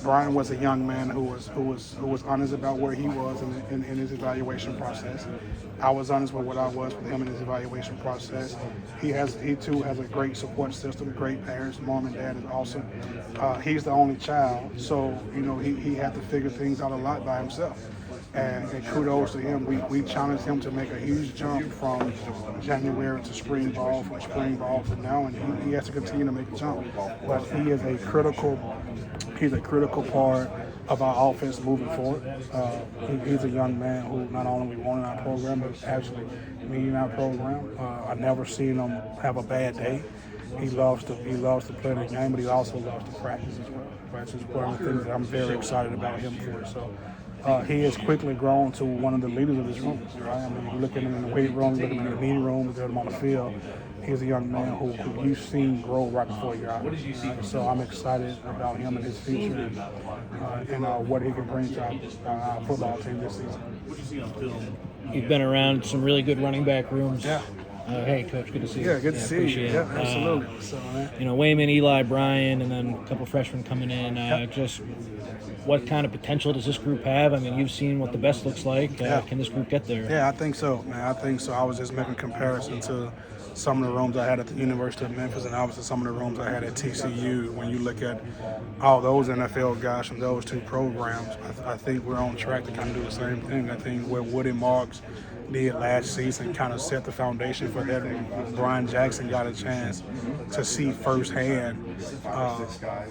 Brian was a young man who was honest about where he was in his evaluation process. I was honest with what I was with him in his evaluation process. He too has a great support system, great parents. Mom and dad is awesome. He's the only child, so he had to figure things out a lot by himself. And kudos to him. We challenged him to make a huge jump from January to spring ball, from spring ball to now, and he has to continue to make a jump. But he's a critical part of our offense moving forward. He's a young man who not only we want in our program, but actually in our program. I've never seen him have a bad day. He loves to play the game, but he also loves to practice as well. Practice is one of the things that I'm very excited about him for. So. He has quickly grown to one of the leaders of this room, right? I mean, you look at him in the weight room, you look at him in the meeting room, you look at him on the field. He's a young man who you've seen grow right before your eyes. So I'm excited about him and his future and what he can bring to our football team this season. You've been around some really good running back rooms. Yeah. Hey, Coach, good to see you. Yeah, good to see you. Yeah, absolutely. Wayman, Eli, Brian, and then a couple freshmen coming in. Just what kind of potential does this group have? I mean, you've seen what the best looks like. Can this group get there? Yeah, I think so, man. I think so. I was just making comparison to some of the rooms I had at the University of Memphis and obviously some of the rooms I had at TCU. When you look at all those NFL guys from those two programs, I think we're on track to kind of do the same thing. I think what Woody Marks did last season kind of set the foundation for that. Brian Jackson got a chance to see firsthand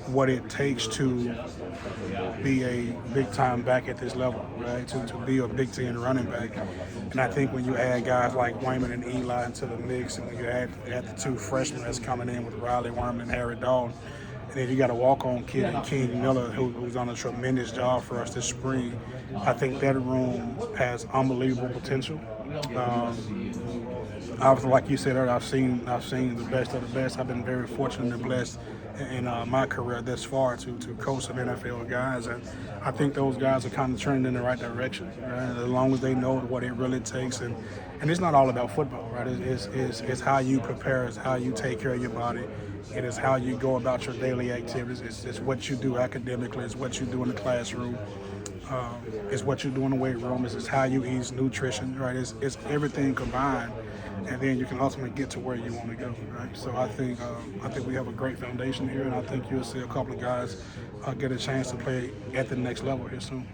what it takes to be a big-time back at this level, right? To be a Big Ten running back. And I think when you add guys like Wayman and Eli into the mix, and when you add the two freshmen that's coming in with Riley Worman and Harry Dalton, and then you got a walk-on kid in King Miller who's done a tremendous job for us this spring. I think that room has unbelievable potential. Obviously, like you said earlier, I've seen the best of the best. I've been very fortunate and blessed in my career thus far to coach some NFL guys, and I think those guys are kind of trending in the right direction. Right? As long as they know what it really takes, and it's not all about football, right? It's how you prepare, it's how you take care of your body. It is how you go about your daily activities. It's what you do academically. It's what you do in the classroom. It's what you do in the weight room. It's how you eat, it's nutrition, right? It's everything combined, and then you can ultimately get to where you want to go, right? So I think we have a great foundation here, and I think you'll see a couple of guys get a chance to play at the next level here soon.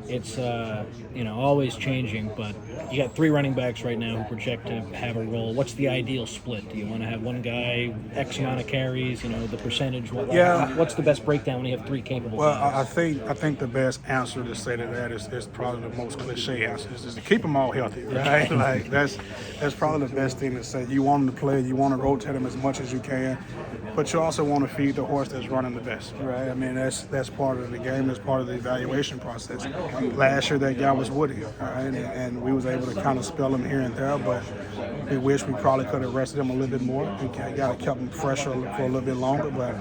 It's always changing, but you got three running backs right now who project to have a role. What's the ideal split? Do you want to have one guy X amount of carries? The percentage. What's the best breakdown when you have three capable guys? I think the best answer to say to that is probably the most cliche answer is to keep them all healthy, right? Like that's probably the best thing to say. You want them to play, you want to rotate them as much as you can, but you also want to feed the horse that's running the best, right? I mean that's part of the game. That's part of the evaluation process. Last year that guy was Woody, right? And we was able to kind of spell him here and there, but we wish we probably could have rested him a little bit more and kept him fresher for a little bit longer. But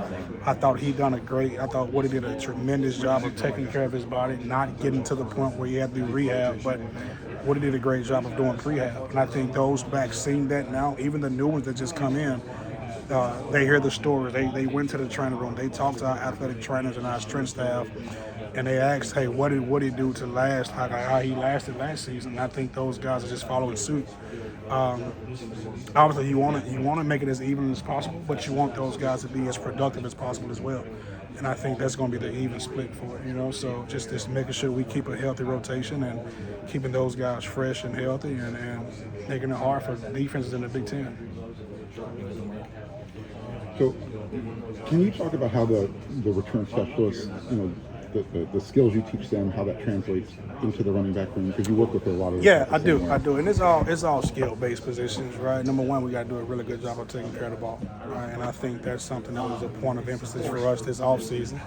I thought I thought Woody did a tremendous job of taking care of his body, not getting to the point where he had to do rehab, but Woody did a great job of doing prehab. And I think those backs seeing that now, even the new ones that just come in, they hear the stories. They went to the training room. They talked to our athletic trainers and our strength staff, and they asked, hey, what did Woody do to last, how he lasted last season? And I think those guys are just following suit. Obviously, you want to make it as even as possible, but you want those guys to be as productive as possible as well. And I think that's going to be the even split for it, So just making sure we keep a healthy rotation and keeping those guys fresh and healthy and making it hard for defenses in the Big Ten. So, can you talk about how the return specialists, the skills you teach them, how that translates into the running back room? Because you work with a lot of I do, and it's all skill-based positions, right? Number one, we got to do a really good job of taking care of the ball, right? And I think that's something that was a point of emphasis for us this offseason.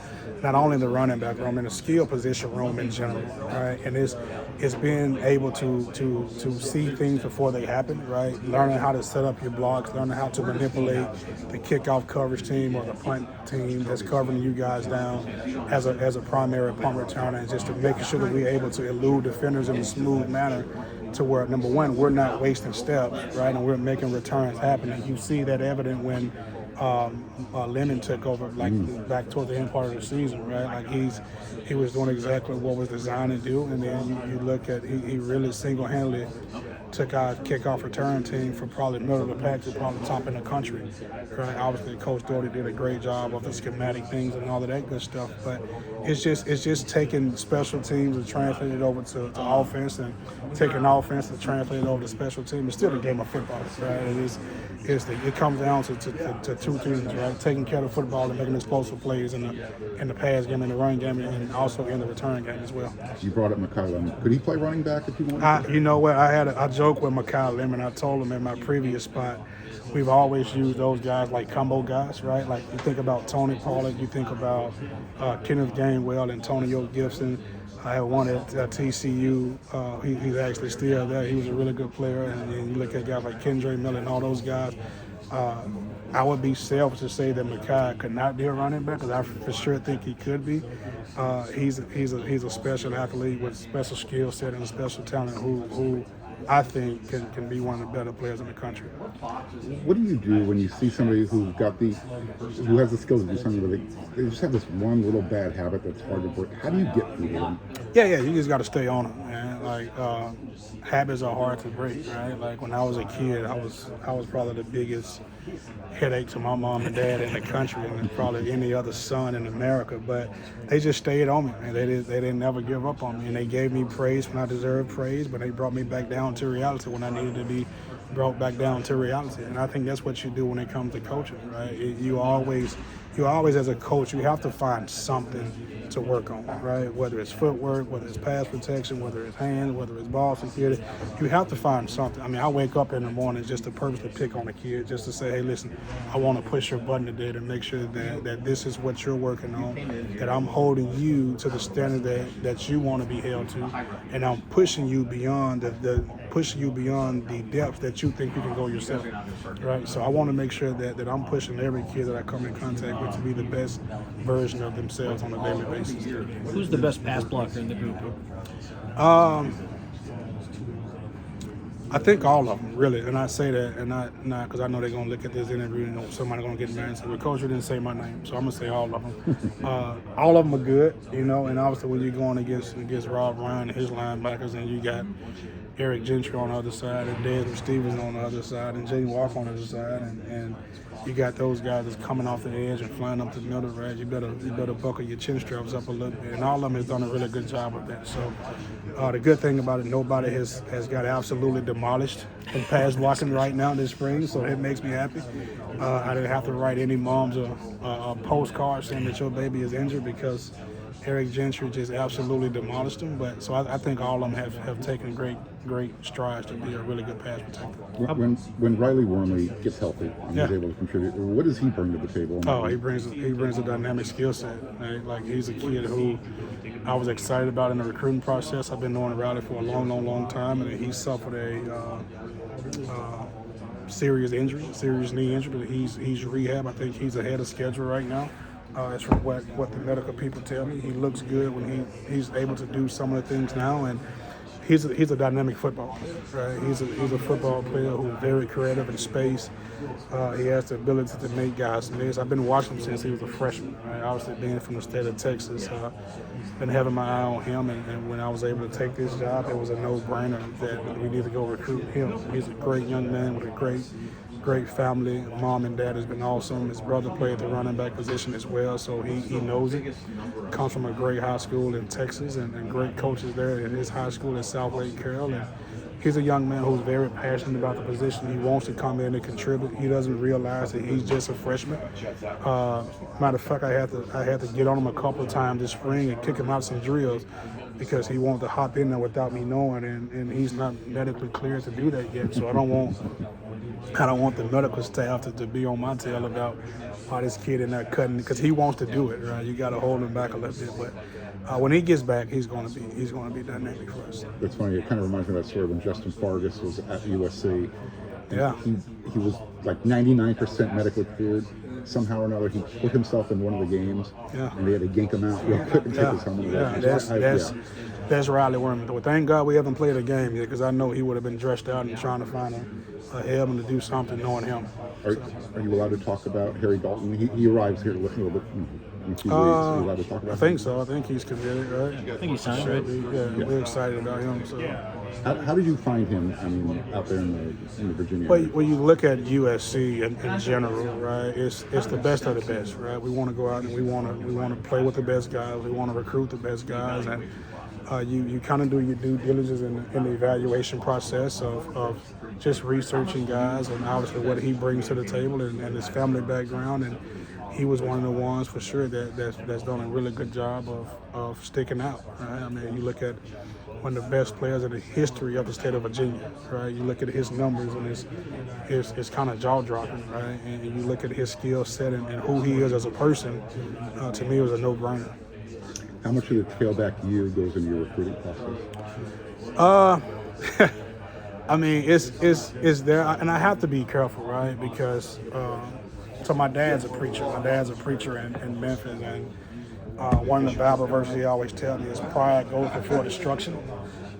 Not only the running back room, in the skill position room in general, right? And it's being able to see things before they happen, right? Learning how to set up your blocks, learning how to manipulate the kickoff coverage team or the punt team that's covering you guys down as a primary punt returner, and just to making sure that we're able to elude defenders in a smooth manner to where, number one, we're not wasting steps, right? And we're making returns happen. And you see that evident when Lemon took over, back toward the end part of the season, right? Like he was doing exactly what was designed to do, and then you look at he really single-handedly took our kickoff return team from probably middle of the pack to probably top in the country, right? Obviously, Coach Doherty did a great job of the schematic things and all of that good stuff, but it's just taking special teams and translating it over to offense, and taking offense and translating it over to special teams. It's still a game of football, right? It comes down to two things, right? Taking care of football and making explosive plays in the pass game, in the run game, and also in the return game as well. You brought up Mekhi Lemon. Could he play running back if he wanted to? You know what? I joke with Mekhi Lemon. I told him in my previous spot, we've always used those guys like combo guys, right? Like you think about Tony Pollard, you think about Kenneth Gainwell, Antonio Gibson. I had one at TCU. He's actually still there. He was a really good player. And you look at guys like Kendra Miller and all those guys. I would be selfish to say that Mekhi could not be a running back, because I for sure think he could be. He's a special athlete with special skill set and a special talent who I think can be one of the better players in the country. What do you do when you see somebody who has the skills to do something, but they just have this one little bad habit that's hard to break? How do you get through them? Yeah, you just got to stay on them, man. Like habits are hard to break, right? Like when I was a kid, I was probably the biggest headache to my mom and dad in the country, and probably any other son in America. But they just stayed on me, and they didn't never give up on me, and they gave me praise when I deserved praise, but they brought me back down to reality when I needed to be brought back down to reality. And I think that's what you do when it comes to coaching, right? You always as a coach, you have to find something to work on, right? Whether it's footwork, whether it's pass protection, whether it's hands, whether it's ball security, you have to find something. I mean, I wake up in the morning just to purposely pick on a kid, just to say, hey, listen, I want to push your button today to make sure that this is what you're working on, that I'm holding you to the standard that you want to be held to, and I'm pushing you beyond the depth that you think you can go yourself, right? So I want to make sure that I'm pushing every kid that I come in contact with to be the best version of themselves on a daily basis. Who's the best pass blocker in the group? I think all of them, really, and I say that, and not because I know they're gonna look at this interview and somebody's gonna get mad and say, "Well, coach, you didn't say my name," so I'm gonna say all of them. All of them are good, and obviously when you're going against Rob Ryan and his linebackers, and you got Eric Gentry on the other side, and Desmond Stevens on the other side, and Jaden Walker on the other side, and you got those guys that's coming off the edge and flying up the middle, right? You better buckle your chin straps up a little bit, and all of them has done a really good job with that. So the good thing about it, nobody has got absolutely demolished in pass blocking right now this spring, so it makes me happy. I didn't have to write any moms a postcard saying that your baby is injured, because Eric Gentry just absolutely demolished him. But so I think all of them have taken great strides to be a really good pass protector. When Riley Wormley gets healthy and he's able to contribute, what does he bring to the table? Oh, he brings a dynamic skill set. Right? Like he's a kid who I was excited about in the recruiting process. I've been knowing Riley for a long time, and he suffered a serious knee injury. But he's rehab. I think he's ahead of schedule right now. As from what the medical people tell me, he looks good when he's able to do some of the things now, and he's a dynamic football player, right? He's a football player who's very creative in space. He has the ability to make guys miss. I've been watching him since he was a freshman, right? Obviously being from the state of Texas, been having my eye on him, and when I was able to take this job, it was a no-brainer that we need to go recruit him. He's a great young man with a great family. Mom and dad has been awesome. His brother played the running back position as well, so he knows it. Comes from a great high school in Texas and great coaches there at his high school at South Lake Carroll. And he's a young man who's very passionate about the position. He wants to come in and contribute. He doesn't realize that he's just a freshman. Matter of fact, I had to get on him a couple of times this spring and kick him out some drills, because he wanted to hop in there without me knowing, and he's not medically cleared to do that yet. So I don't want the medical staff to be on my tail about how this kid in there cutting, because he wants to do it, right? You got to hold him back a little bit, but when he gets back, he's going to be dynamic for us. That's funny. It kind of reminds me of that story when Justin Fargas was at USC. Yeah, he was like 99% medically cleared, somehow or another he put himself in one of the games, Yeah. and they had to yank him out real quick and take his helmet away. That's Riley Worman. Well, thank God we haven't played a game yet, because I know he would have been dressed out and trying to find a helmet to do something, knowing him. Are you allowed to talk about Harry Dalton? He arrives here a little bit in a few weeks. Are you allowed to talk about I think so. I think he's committed, right? I think he signed, right? Yeah, we're excited about him. So. How did you find him? I mean, out there in the Virginia Well, area? when you look at USC in general, right, it's the best of the best, right? We want to go out and we want to play with the best guys. We want to recruit the best guys, and you kind of do your due diligence in the evaluation process of just researching guys and obviously what he brings to the table and his family background. And he was one of the ones for sure that's done a really good job of sticking out. Right? I mean, you look at one of the best players in the history of the state of Virginia, right? You look at his numbers and it's kind of jaw-dropping, right? And you look at his skill set and who he is as a person. To me, it was a no-brainer. How much of the tailback you goes into your recruiting process? I mean, it's there, and I have to be careful, right? Because so my dad's a preacher. My dad's a preacher in Memphis, and one of the Bible verses he always tells me is pride goes before destruction,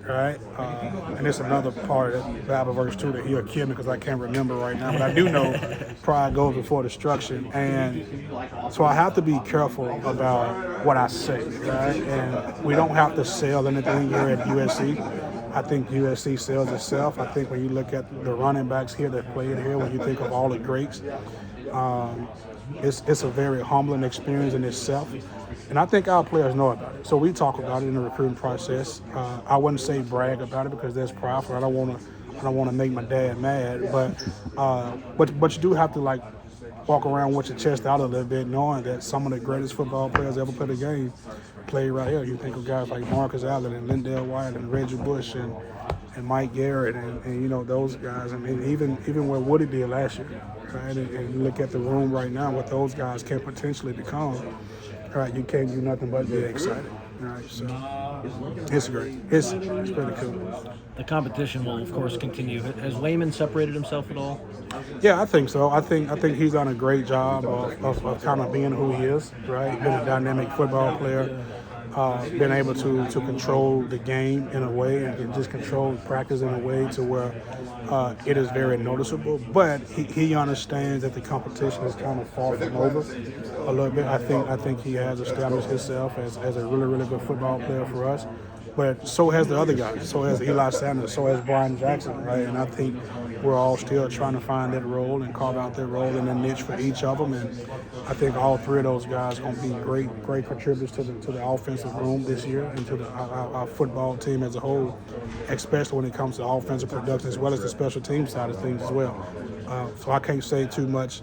right? And it's another part of that Bible verse too that he'll kill me because I can't remember right now, but I do know pride goes before destruction, and so I have to be careful about what I say, right? And we don't have to sell anything here at USC. I think USC sells itself. I think when you look at the running backs here that played here, when you think of all the greats, it's a very humbling experience in itself. And I think our players know about it. So we talk about it in the recruiting process. I wouldn't say brag about it because that's prideful. I don't want to make my dad mad. But you do have to like walk around with your chest out a little bit, knowing that some of the greatest football players ever played a game played right here. You think of guys like Marcus Allen and Lindell White and Reggie Bush and Mike Garrett and you know those guys. I mean, even what Woody did last year, right? And you look at the room right now, what those guys can potentially become. Right, you can't do nothing but be excited. Right, so it's great. It's pretty cool. The competition will, of course, continue. Has Wayman separated himself at all? Yeah, I think so. I think he's done a great job of kind of being who he is. Right, been a dynamic football player. Been able to control the game in a way and just control practice in a way to where it is very noticeable. But he understands that the competition is kind of far from over a little bit. I think he has established himself as a really, really good football player for us. But so has the other guys. So has Eli Sanders. So has Brian Jackson, right? And I think we're all still trying to find that role and carve out that role and a niche for each of them. And I think all three of those guys are going to be great contributors to the offensive room this year and to our football team as a whole, especially when it comes to offensive production as well as the special team side of things as well. So I can't say too much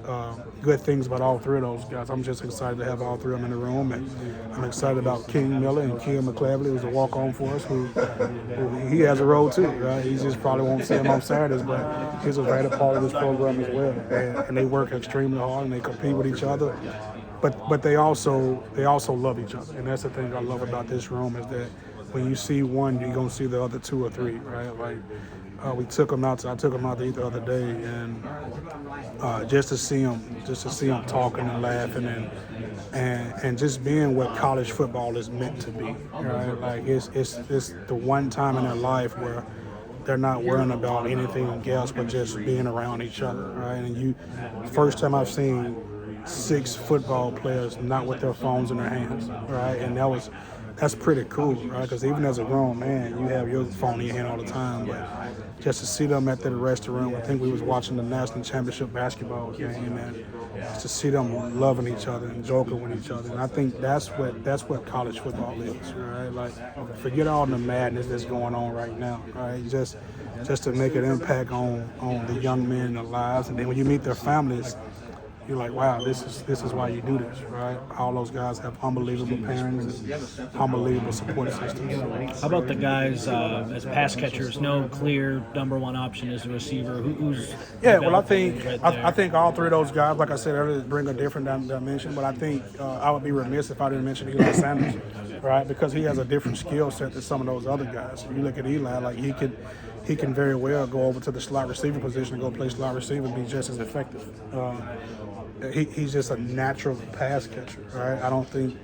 good things about all three of those guys. I'm just excited to have all three of them in the room, and I'm excited about King Miller and Kim McClavely, who's a walk-on for us, who he has a role too, right? He just probably won't see him on Saturdays, but he's a vital part of this program as well. And they work extremely hard and they compete with each other, but they also love each other, and that's the thing I love about this room is that when you see one, you're gonna see the other two or three, right? Like. I took him out to eat the other day, and just to see him talking and laughing and just being what college football is meant to be, right? Like it's the one time in their life where they're not worrying about anything else but just being around each other, right? And first time I've seen 6 football players not with their phones in their hands, right? And that's pretty cool, right? Because even as a grown man, you have your phone in your hand all the time. But just to see them at the restaurant, I think we was watching the national championship basketball game, and just to see them loving each other and joking with each other. And I think that's what college football is, right? Like, forget all the madness that's going on right now, right? Just to make an impact on the young men and their lives, and then when you meet their families, you're like, wow, this is why you do this, right? All those guys have unbelievable parents and unbelievable support systems. How about the guys as pass catchers? No clear number one option as a receiver. Who's I think all three of those guys, like I said earlier, bring a different dimension. But I think I would be remiss if I didn't mention Eli Sanders, right? Because he has a different skill set than some of those other guys. You look at Eli, like he can very well go over to the slot receiver position and go play slot receiver and be just as effective. he's just a natural pass catcher, right? I don't think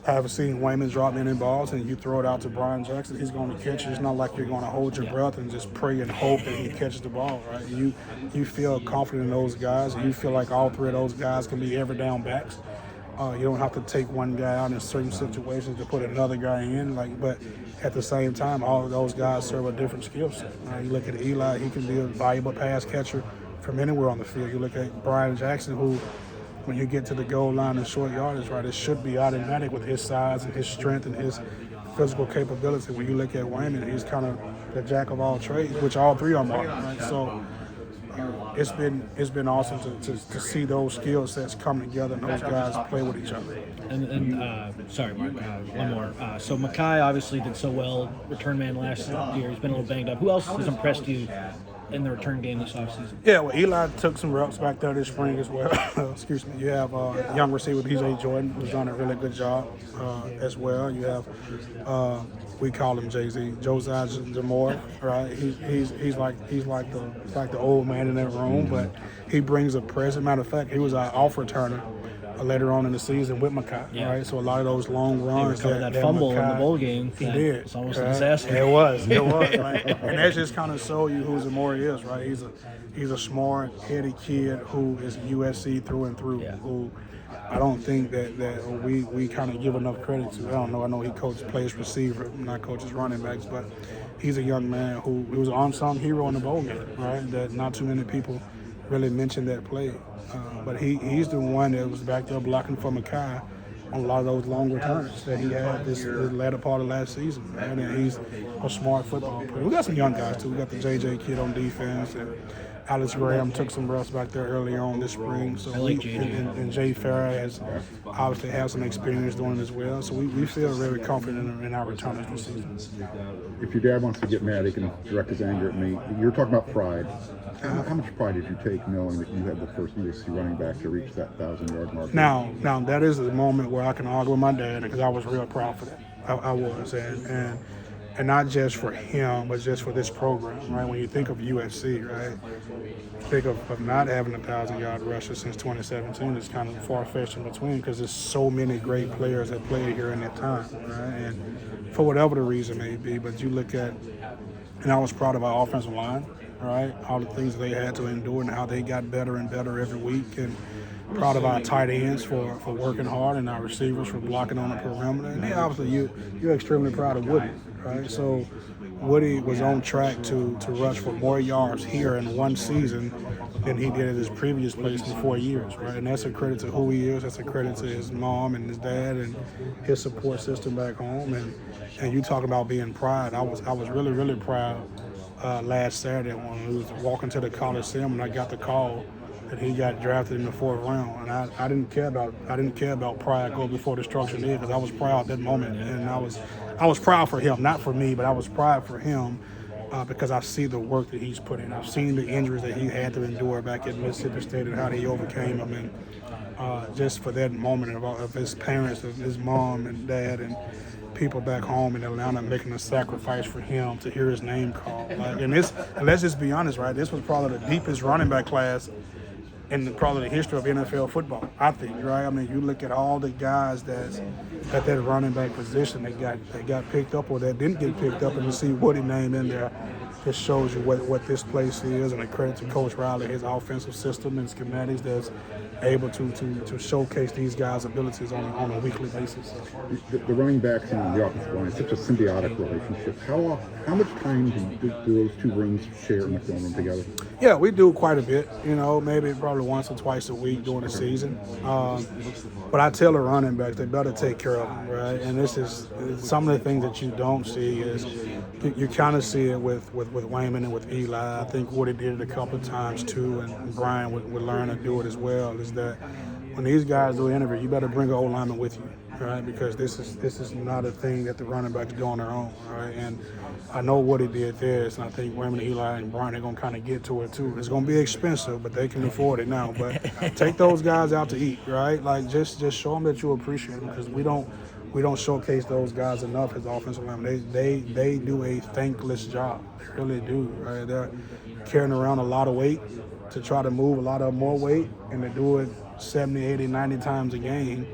I've seen Wayman drop many balls and you throw it out to Brian Jackson, he's going to catch it. It's not like you're going to hold your breath and just pray and hope that he catches the ball, right? You feel confident in those guys. You feel like all three of those guys can be every down backs. You don't have to take one guy out in certain situations to put another guy in. But at the same time, all of those guys serve a different skill set. You look at Eli; he can be a valuable pass catcher from anywhere on the field. You look at Brian Jackson, who, when you get to the goal line and short yardage, right, it should be automatic with his size and his strength and his physical capability. When you look at Wayman, he's kind of the jack of all trades, which all three of them are. Right? So it's been awesome to see those skill sets come together and those guys play with each other. And sorry, Mark, one more. So Makai obviously did so well, return man last year. He's been a little banged up. Who else has impressed you in the return game this offseason? Yeah, well, Eli took some reps back there this spring as well. Excuse me. You have young receiver BJ Jordan, who's done a really good job as well. You have we call him Jay-Z, Josiah Jamore, right? He's like the old man in that room, but he brings a presence. Matter of fact, he was our off returner later on in the season with Makai, right? So a lot of those long runs, that fumble Makai, in the bowl game, he did. It's almost a disaster. It was, right? And that just kind of show you who Zamora is, right? He's a smart, heady kid who is USC through and through. Yeah. Who I don't think that we kind of give enough credit to. I know he plays receiver, not coaches running backs, but he's a young man who was an unsung hero in the bowl game, right? That not too many people really mentioned that play. But he's the one that was back there blocking for Makai on a lot of those long returns that he had this latter part of last season. Right? And he's a smart football player. We got some young guys too. We got the JJ kid on defense, and Alex Graham took some reps back there early on this spring. So and Jay Farrah has obviously had some experience doing it as well. So we feel very confident in our returners this season. If your dad wants to get mad, he can direct his anger at me. You're talking about pride. How much pride did you take knowing that you had the first USC running back to reach that 1,000-yard mark? Now that is the moment where I can argue with my dad because I was real proud for that. I was, and not just for him, but just for this program, right? When you think of USC, right, think of not having a 1,000-yard rusher since 2017 is kind of far-fetched in between because there's so many great players that played here in that time, right? And for whatever the reason may be, but you look at, and I was proud of our offensive line, right? All the things they had to endure and how they got better and better every week, and proud of our tight ends for working hard and our receivers for blocking on the perimeter. And then obviously you're extremely proud of Woody, right? So Woody was on track to rush for more yards here in one season than he did at his previous place in 4 years, right? And that's a credit to who he is. That's a credit to his mom and his dad and his support system back home. And you talk about being proud. I was really, really proud last Saturday when we was walking to the Coliseum and I got the call that he got drafted in the 4th round, and I didn't care about pride go before destruction did because I was proud at that moment, and I was proud for him, not for me, but I was proud for him because I see the work that he's put in. I've seen the injuries that he had to endure back at Mississippi State and how he overcame them, and just for that moment of his parents, of his mom and dad, and people back home in Atlanta making a sacrifice for him to hear his name called. And let's just be honest, right? This was probably the deepest running back class in probably the history of NFL football, I think, right? I mean, you look at all the guys that's at that running back position that got picked up or that didn't get picked up, and to see Woody's name in there, it shows you what this place is, and a credit to Coach Riley, his offensive system and schematics that's able to showcase these guys' abilities on a weekly basis. The running backs and the offensive line is such a symbiotic relationship. How much time do those two rooms share in the film room together? Yeah, we do quite a bit, maybe probably once or twice a week during the season. But I tell the running backs they better take care of them, right? And this is some of the things that you don't see is you kind of see it with Wayman and with Eli. I think Woody did it a couple of times too, and Brian would learn to do it as well, is that when these guys do an interview, you better bring an old lineman with you, right? Because this is not a thing that the running backs do on their own, right? And I know Woody did this, and I think Wayman, Eli, and Brian are going to kind of get to it too. It's going to be expensive, but they can afford it now. But take those guys out to eat, right? Like just show them that you appreciate them, because we don't showcase those guys enough as offensive linemen. They do a thankless job. They really do, right? They're carrying around a lot of weight to try to move a lot of more weight, and to do it 70, 80, 90 times a game,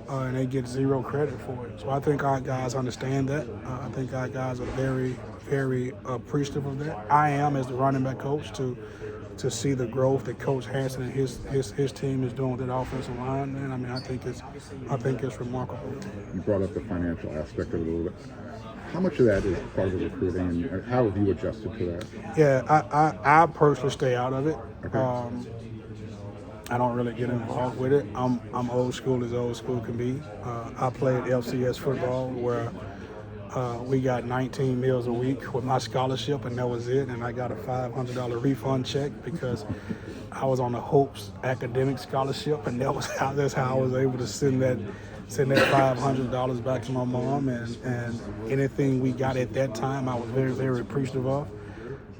and they get zero credit for it. So I think our guys understand that. I think our guys are very, very appreciative of that. I am, as the running back coach, to see the growth that Coach Hanson and his team is doing with that offensive line. And I mean, I think it's remarkable. You brought up the financial aspect of it a little bit. How much of that is part of the recruiting, and how have you adjusted to that? Yeah, I personally stay out of it. Okay. I don't really get involved with it. I'm old school as old school can be. I played FCS football where we got 19 meals a week with my scholarship, and that was it. And I got a $500 refund check because I was on the Hopes academic scholarship, and that's how I was able to send that $500 back to my mom. And anything we got at that time, I was very, very appreciative of.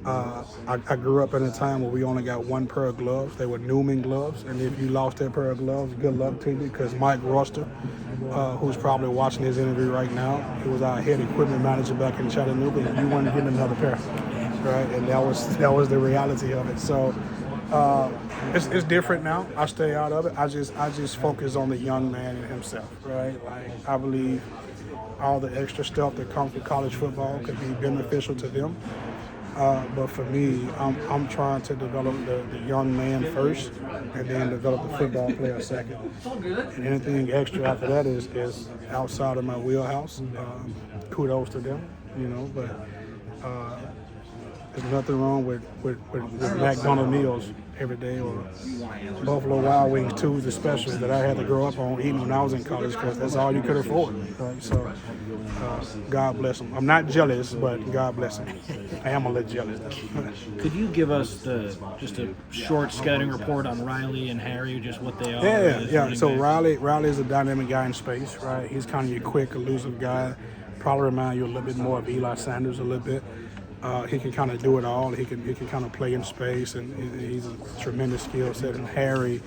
I grew up in a time where we only got one pair of gloves. They were Newman gloves, and if you lost that pair of gloves, good luck to you, because Mike Roster, who's probably watching this interview right now, he was our head equipment manager back in Chattanooga, and you weren't getting another pair, right? And that was the reality of it. So it's different now. I stay out of it. I just focus on the young man and himself, right? Like, I believe all the extra stuff that comes with college football could be beneficial to them. But for me, I'm trying to develop the young man first, and then develop the football player second. And anything extra after that is outside of my wheelhouse. Kudos to them, But there's nothing wrong with McDonald's meals every day, or Buffalo Wild Wings Tuesday specials that I had to grow up on eating when I was in college, because that's all you could afford. Right? So God bless them. I'm not jealous, but God bless them. I am a little jealous. Could you give us just a short scouting report on Riley and Harry, just what they are? Yeah. So Riley is a dynamic guy in space, right? He's kind of your quick, elusive guy. Probably remind you a little bit more of Eli Sanders a little bit. He can kind of do it all. He can kind of play in space, and he's a tremendous skill set. And Harry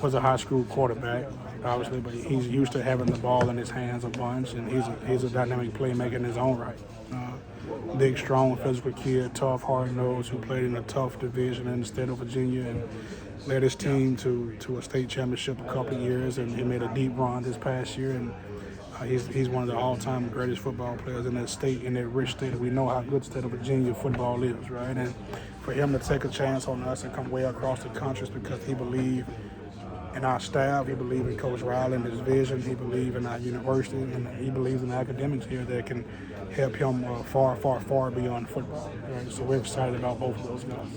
was a high school quarterback, obviously, but he's used to having the ball in his hands a bunch, and he's a dynamic playmaker in his own right. Big, strong, physical kid, tough, hard-nosed, who played in a tough division in the state of Virginia and led his team to a state championship a couple of years, and he made a deep run this past year. And he's one of the all-time greatest football players in that state, in that rich state. We know how good state of Virginia football is, right? And for him to take a chance on us and come way across the country is because he believed in our staff, he believed in Coach Riley and his vision, he believed in our university, and he believes in the academics here that can help him far, far, far beyond football. Right? So we're excited about both of those guys.